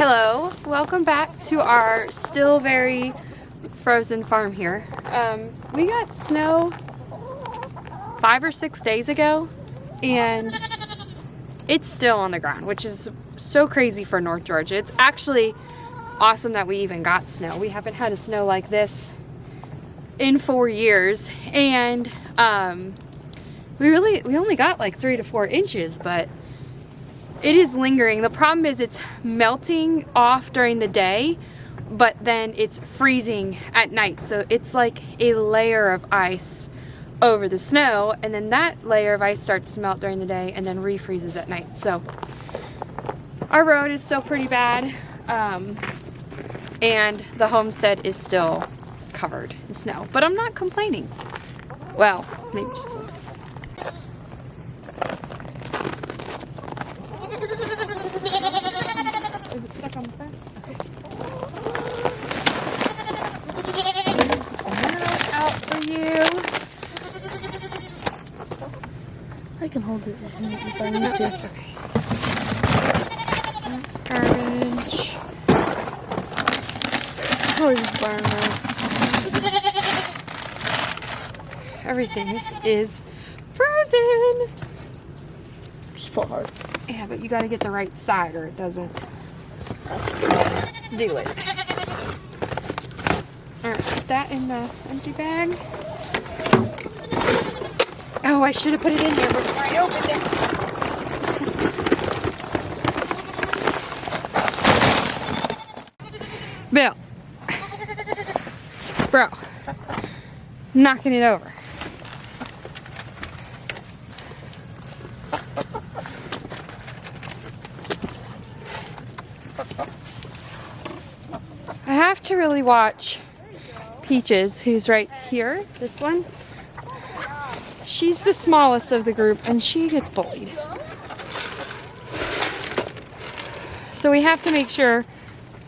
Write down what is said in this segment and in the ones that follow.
Hello, welcome back to our still very frozen farm here. We got snow 5 or 6 days ago and it's still on the ground, which is so crazy for North Georgia. It's actually awesome that we even got snow. We haven't had a snow like this in 4 years, and we only got like 3 to 4 inches, but it is lingering. The problem is it's melting off during the day, but then it's freezing at night. So it's like a layer of ice over the snow, and then that layer of ice starts to melt during the day and then refreezes at night. So our road is still pretty bad, and the homestead is still covered in snow, but I'm not complaining. Well, maybe just a little. Is it stuck on the fence? Okay. Out for you. I can hold it if I need to. That's okay. That's garbage. Oh, just burn those. Everything is frozen. Just pull hard. Yeah, but you gotta get the right side or it doesn't do it. Alright, put that in the empty bag. Oh, I should have put it in here before I opened it. Bill. Bro. Knocking it over. I have to really watch Peaches, who's right here, this one. She's the smallest of the group and she gets bullied. So we have to make sure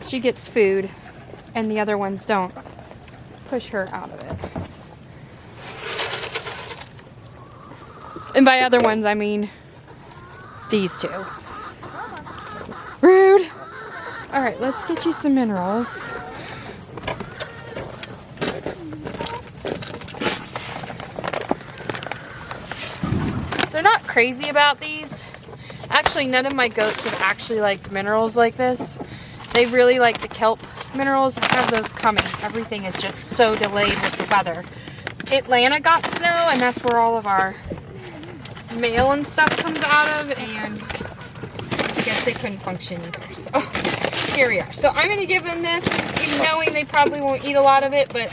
she gets food and the other ones don't push her out of it. And by other ones, I mean these two. Rude. All right, let's get you some minerals. They're not crazy about these. Actually, none of my goats have actually liked minerals like this. They really like the kelp minerals. I have those coming. Everything is just so delayed with the weather. Atlanta got snow, and that's where all of our mail and stuff comes out of, and I guess they couldn't function either. So here we are. So I'm going to give them this, even knowing they probably won't eat a lot of it, but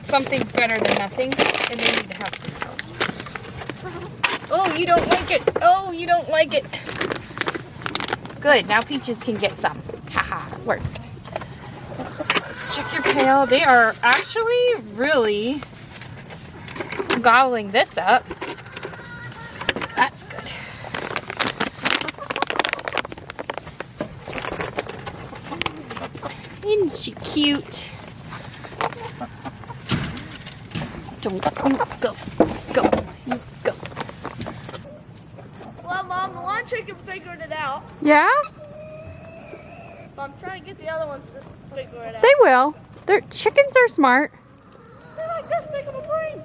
something's better than nothing, and they need to have some minerals. Oh, you don't like it. Oh, you don't like it. Good. Now Peaches can get some. Haha. Work. Let's check your pail. They are actually really gobbling this up. That's good. Isn't she cute? Don't you go. Go. You go. Well, Mom, the one chicken figured it out. Yeah? I'm trying to get the other ones to figure it out. They will. Their chickens are smart. They're like this, make them a brain.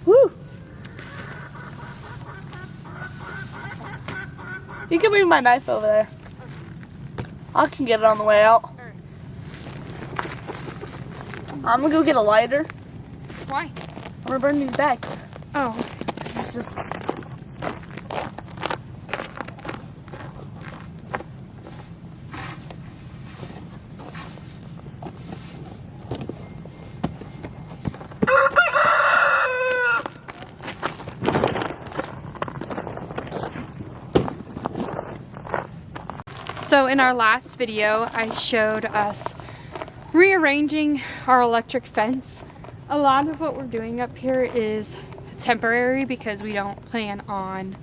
Woo! You can leave my knife over there. I can get it on the way out. I'm gonna go get a lighter. Why? I'm gonna burn these bags. Oh. It's just... So in our last video, I showed us rearranging our electric fence. A lot of what we're doing up here is temporary because we don't plan on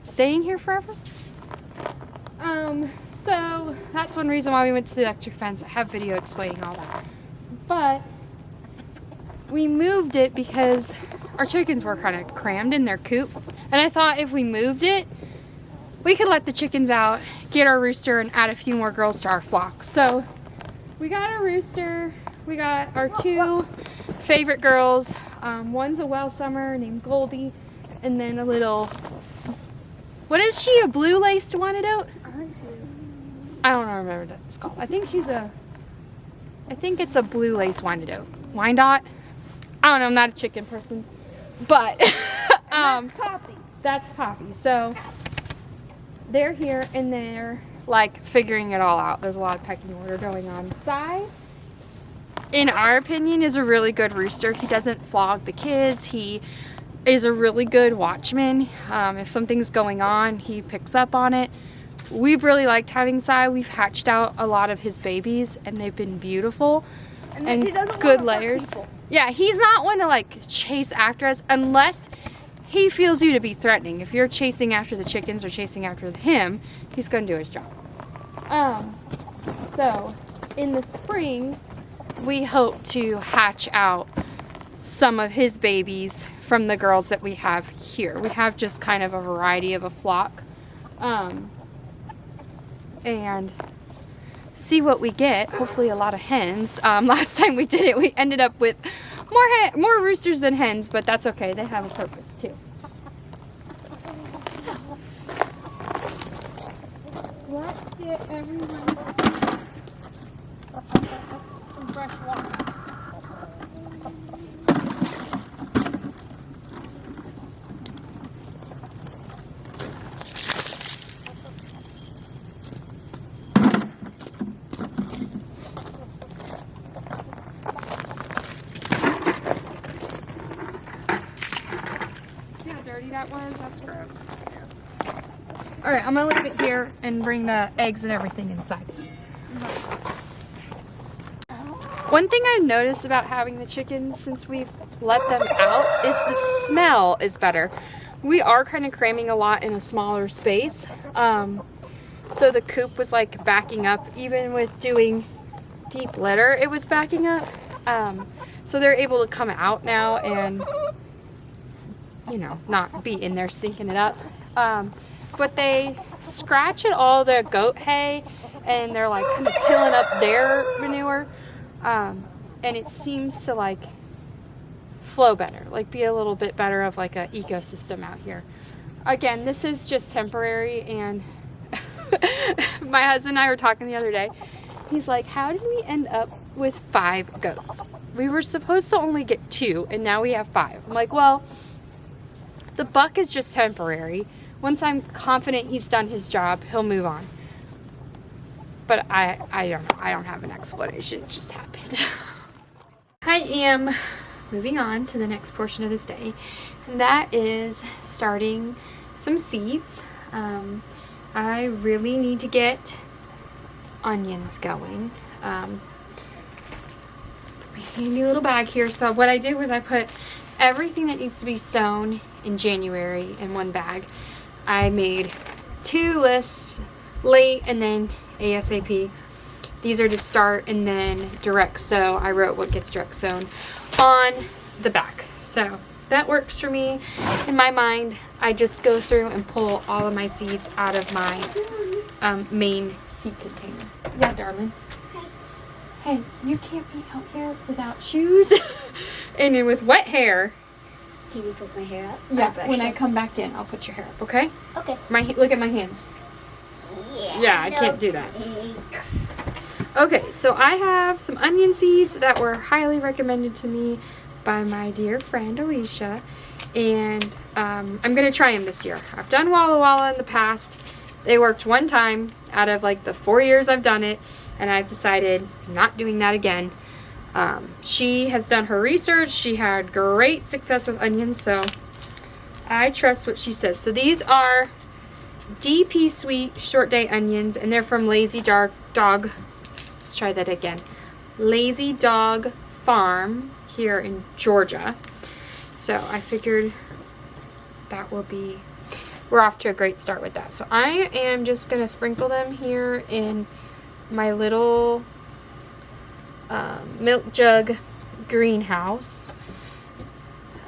staying here forever. So that's one reason why we went to the electric fence. I have video explaining all that. But we moved it because our chickens were kind of crammed in their coop. And I thought if we moved it, we could let the chickens out, get our rooster, and add a few more girls to our flock. So we got a rooster. We got our 2 favorite girls. One's a Welsummer named Goldie, and then a little, what is she, a blue laced Wyandotte? I don't remember what it's called. I think it's a blue lace Wyandotte. Wyandotte? I don't know, I'm not a chicken person. But That's Poppy. That's Poppy. So they're here and they're like figuring it all out. There's a lot of pecking order going on. Cy, in our opinion, is a really good rooster. He doesn't flog the kids. He is a really good watchman. If something's going on, he picks up on it. We've really liked having Cy. We've hatched out a lot of his babies and they've been beautiful and he doesn't good wanna hurt layers. people. Yeah, he's not one to like chase after us unless he feels you to be threatening. If you're chasing after the chickens or chasing after him, he's going to do his job. So in the spring, we hope to hatch out some of his babies from the girls that we have here. We have just kind of a variety of a flock. And see what we get. Hopefully a lot of hens. Last time we did it, we ended up with more roosters than hens, but that's okay. They have a purpose too. So let's get everyone some fresh water. That was, that's gross. All right, I'm gonna leave it here and bring the eggs and everything inside. One thing I've noticed about having the chickens since we've let them out is the smell is better. We are kind of cramming a lot in a smaller space. So the coop was like backing up, even with doing deep litter, it was backing up. So they're able to come out now and, you know, not be in there stinking it up. But they scratch at all the goat hay and they're like kind of tilling up their manure. And it seems to like flow better, like be a little bit better of like an ecosystem out here. Again, this is just temporary, and my husband and I were talking the other day. He's like, how did we end up with 5 goats? We were supposed to only get 2 and now we have 5. I'm like, well, the buck is just temporary. Once I'm confident he's done his job, he'll move on. But I don't know. I don't have an explanation. It just happened. I am moving on to the next portion of this day, and that is starting some seeds. I really need to get onions going. My handy little bag here. So what I did was I put everything that needs to be sown in January in one bag. I made 2 lists, late and then ASAP. These are to start and then direct sow. I wrote what gets direct sown on the back. So that works for me. In my mind, I just go through and pull all of my seeds out of my main seed container. Yeah, darling. Hey, you can't be out here without shoes and then with wet hair. Can you put my hair up? Yeah, when I come back in, I'll put your hair up, okay? Okay. Look at my hands. Yeah, I can't do that. Thanks. Okay, so I have some onion seeds that were highly recommended to me by my dear friend Alicia, and I'm gonna try them this year. I've done Walla Walla in the past. They worked one time out of like the 4 years I've done it, and I've decided I'm not doing that again. She has done her research. She had great success with onions, so I trust what she says. So these are DP Sweet Short Day Onions, and they're from Lazy Dog. Let's try that again. Lazy Dog Farm here in Georgia. So I figured that will be, we're off to a great start with that. So I am just going to sprinkle them here in my little milk jug greenhouse.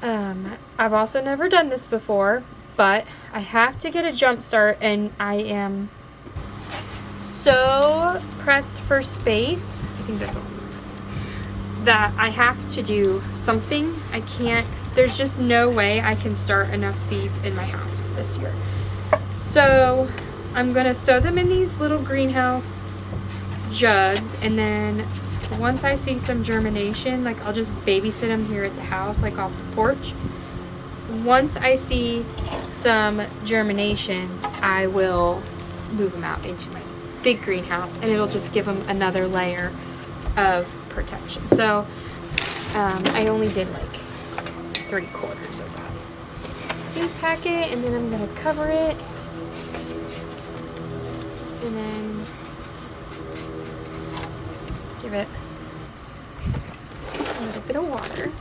I've also never done this before, but I have to get a jump start, and I am so pressed for space. I think that's all. That I have to do something. I can't, there's just no way I can start enough seeds in my house this year. So I'm gonna sow them in these little greenhouse jugs, and then once I see some germination, like I'll just babysit them here at the house, like off the porch. Once I see some germination, I will move them out into my big greenhouse, and it'll just give them another layer of protection. So I only did like 3/4 of that seed packet, and then I'm gonna cover it, and then give it a little bit of water.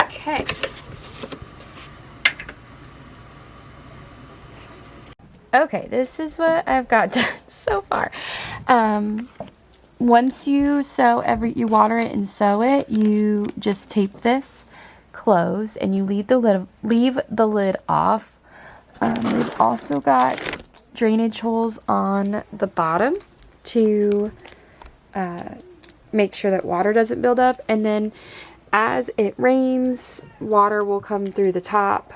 Okay. Okay, this is what I've got done so far. Once you you water it and sow it, you just tape this close, and you leave the lid off. We've also got drainage holes on the bottom to make sure that water doesn't build up, and then as it rains, water will come through the top,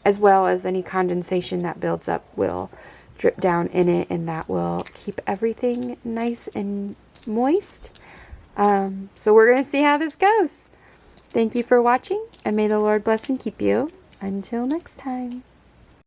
as well as any condensation that builds up will drip down in it, and that will keep everything nice and moist. So we're going to see how this goes. Thank you for watching, and may the Lord bless and keep you. Until next time.